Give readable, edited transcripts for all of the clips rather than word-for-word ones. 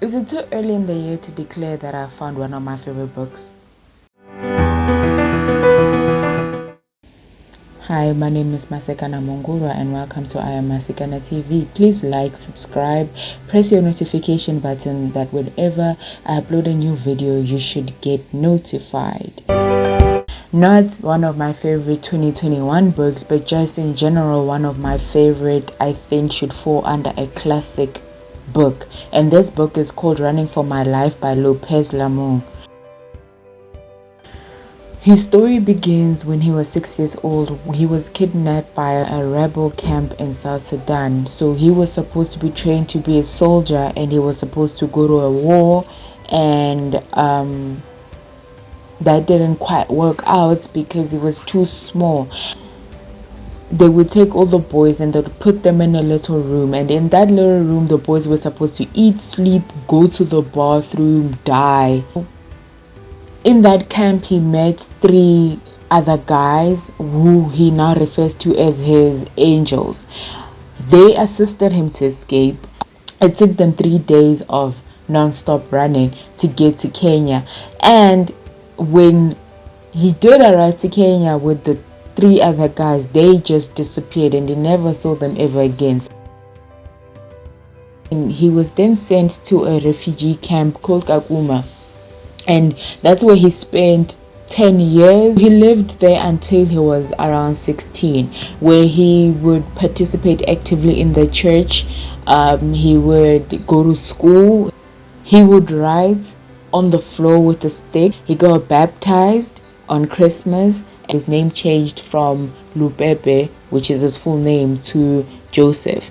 Is it too early in the year to declare that I found one of my favorite books? Hi, my name is Masikana Mungulwa and welcome to I Am Masikana TV. Please like, subscribe, press your notification button that whenever I upload a new video, you should get notified. Not one of my favorite 2021 books, but just in general, one of my favorite, I think should fall under a classic book. And this book is called Running for My Life by Lopez Lamung. His story begins when he was 6 years old. He was kidnapped by a rebel camp in South Sudan. So he was supposed to be trained to be a soldier and he was supposed to go to a war, and that didn't quite work out because he was too small. They would take all the boys and they'd put them in a little room, and in that little room the boys were supposed to eat, sleep, go to the bathroom, die. In that camp he met 3 other guys who he now refers to as his angels. They assisted him to escape. It took them 3 days of non-stop running to get to Kenya, and when he did arrive to Kenya with the 3 other guys, they just disappeared and they never saw them ever again. And he was then sent to a refugee camp called Kakuma, and that's where he spent 10 years. He lived there until he was around 16, where he would participate actively in the church. He would go to school. He would write on the floor with a stick. He got baptized on Christmas. His name changed from Lupepe, which is his full name, to Joseph.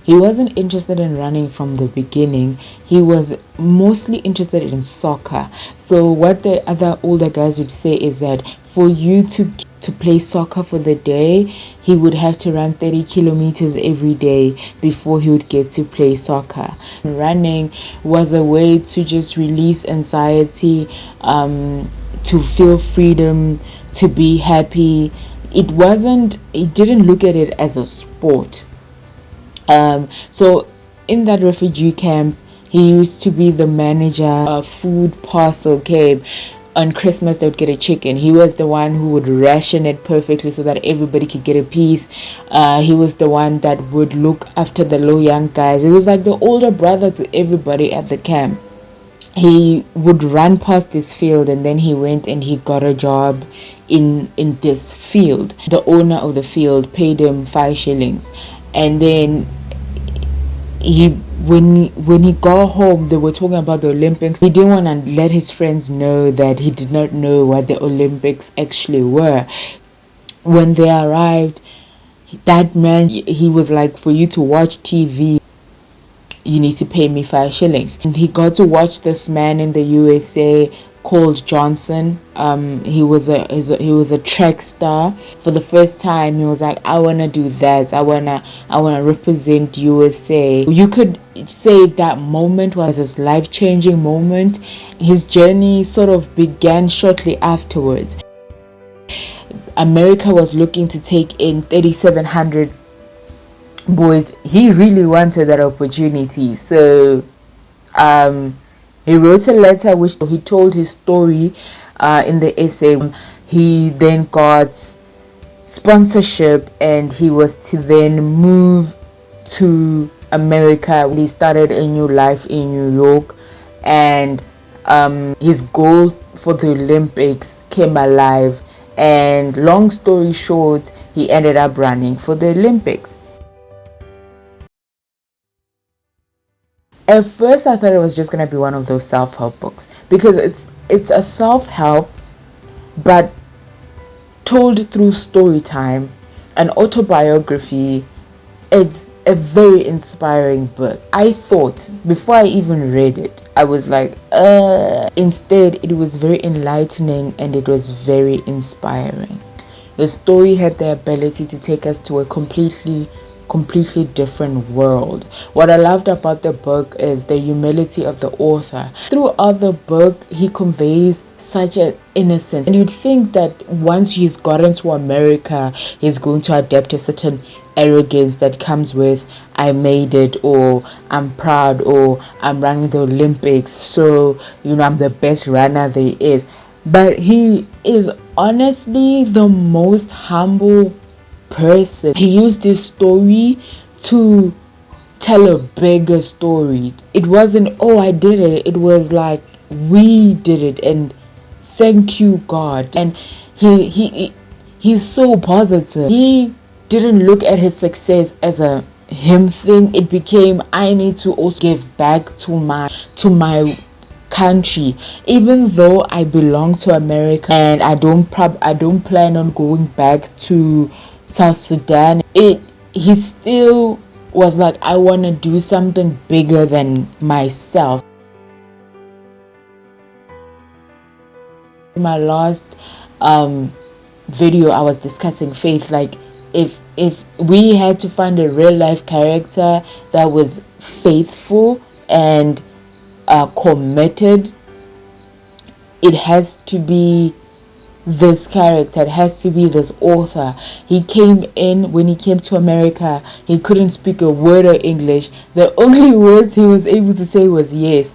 He wasn't interested in running from the beginning. He was mostly interested in soccer. So what the other older guys would say is that for you to play soccer for the day, he would have to run 30 kilometers every day before he would get to play soccer. Running was a way to just release anxiety, to feel freedom, to be happy. He didn't look at it as a sport. So in that refugee camp, he used to be the manager. A food parcel came. On Christmas they would get a chicken. He was the one who would ration it perfectly so that everybody could get a piece. He was the one that would look after the low young guys. It was like the older brother to everybody at the camp. He would run past this field and then he went and he got a job in this field. The owner of the field paid him 5 shillings, and then when he got home, they were talking about the Olympics. He didn't want to let his friends know that he did not know what the Olympics actually were. When they arrived, that man, he was like, for you to watch TV, you need to pay me 5 shillings. And he got to watch this man in the USA called Johnson. He was a track star. For the first time, he was like, I wanna do that. I wanna represent USA. You could say that moment was his life-changing moment. His journey sort of began shortly afterwards. America was looking to take in 3,700 boys. He really wanted that opportunity, so he wrote a letter which he told his story in the essay. He then got sponsorship and he was to then move to America. He started a new life in New York, and his goal for the Olympics came alive, and long story short, he ended up running for the Olympics. At first I thought it was just going to be one of those self-help books, because it's a self-help but told through story time, an autobiography. It's a very inspiring book. I thought before I even read it, I was like, instead it was very enlightening and it was very inspiring. The story had the ability to take us to a completely different world. What I loved about the book is the humility of the author. Throughout the book, he conveys such an innocence, and you'd think that once he's gotten to America, he's going to adapt a certain arrogance that comes with I made it, or I'm proud, or I'm running the Olympics, so I'm the best runner there is. But he is honestly the most humble person. He used this story to tell a bigger story. It wasn't, oh, I did it. It was like, we did it, and thank you, God. And he's so positive. He didn't look at his success as a him thing. It became, I need to also give back to my country, even though I belong to America and I don't plan on going back to South Sudan. He still was like, I want to do something bigger than myself. In my last video, I was discussing faith. Like, if we had to find a real life character that was faithful and committed, it has to be this character. It has to be this author. He came in, when he came to America, he couldn't speak a word of English. The only words he was able to say was yes.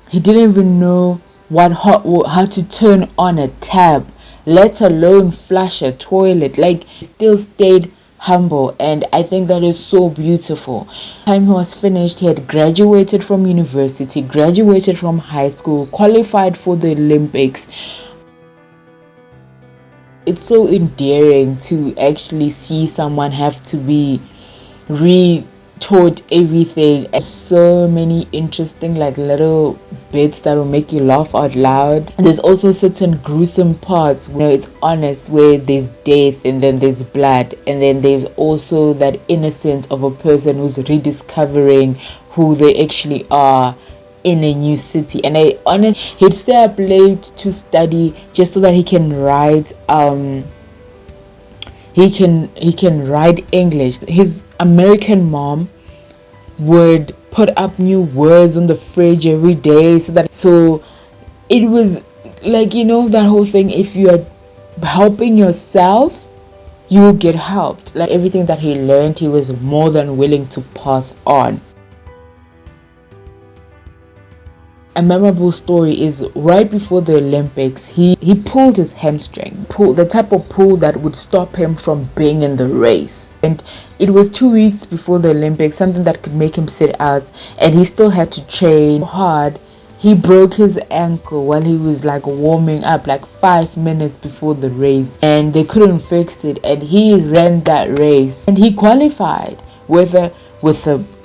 He didn't even know how to turn on a tap, let alone flush a toilet. Like, he still stayed humble, and I think that is so beautiful. Time he was finished, he had graduated from university, graduated from high school, qualified for the Olympics. It's so endearing to actually see someone have to be taught everything, and so many interesting like little bits that will make you laugh out loud. And there's also certain gruesome parts where it's honest, where there's death and then there's blood, and then there's also that innocence of a person who's rediscovering who they actually are in a new city. And he'd stay up late to study just so that he can write he can write English. His American mom would put up new words on the fridge every day, so it was like, that whole thing, if you are helping yourself, you will get helped. Like, everything that he learned, he was more than willing to pass on. A memorable story is right before the Olympics, he pulled his hamstring, the type of pull that would stop him from being in the race. And it was 2 weeks before the Olympics, something that could make him sit out, and he still had to train hard. He broke his ankle while he was like warming up, like 5 minutes before the race, and they couldn't fix it, and he ran that race and he qualified with the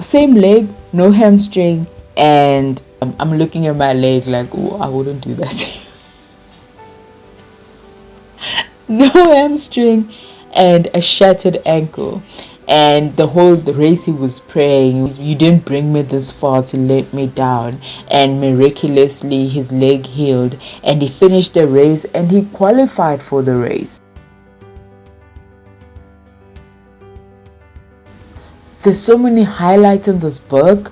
same leg, no hamstring. And I'm looking at my leg like, oh, I wouldn't do that. No hamstring and a shattered ankle. And the race he was praying, you didn't bring me this far to let me down. And miraculously his leg healed, and he finished the race and he qualified for the race. There's so many highlights in this book,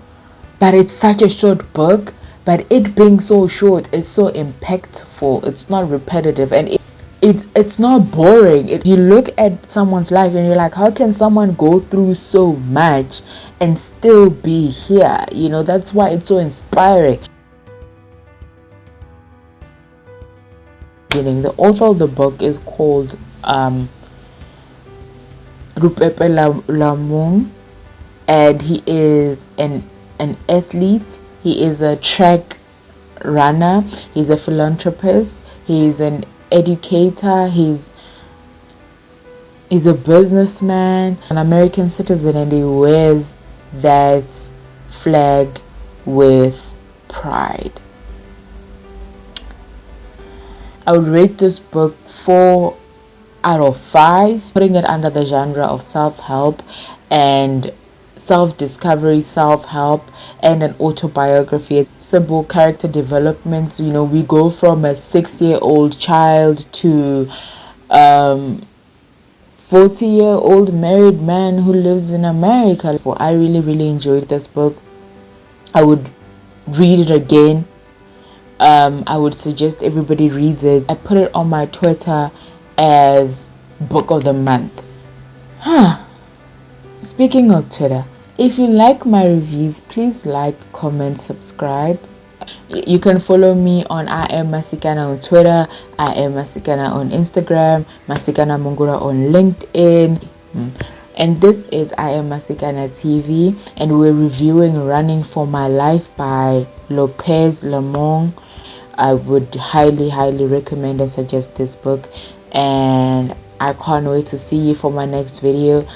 but it's such a short book. But it being so short, it's so impactful. It's not repetitive, and it's not boring. You look at someone's life and you're like, how can someone go through so much and still be here? That's why it's so inspiring. The author of the book is called Rupepe Lamung, and he is an athlete. He is a track runner. He's a philanthropist. He's an educator. He's a businessman, an American citizen, and he wears that flag with pride. I would rate this book 4 out of 5, putting it under the genre of self-help and self-discovery, self-help, and an autobiography. Simple character development. We go from a 6-year-old child to 40-year-old married man who lives in America. I really enjoyed this book. I would read it again. I would suggest everybody reads it. I put it on my Twitter as book of the month. Speaking of Twitter, If you like my reviews, please like, comment, subscribe. You can follow me on I am Masikana on Twitter, I am Masikana on Instagram, Masikana Mungulwa on LinkedIn. And this is I am Masikana TV, and we're reviewing Running for My Life by Lopez Lemong. I would highly recommend and suggest this book, and I can't wait to see you for my next video.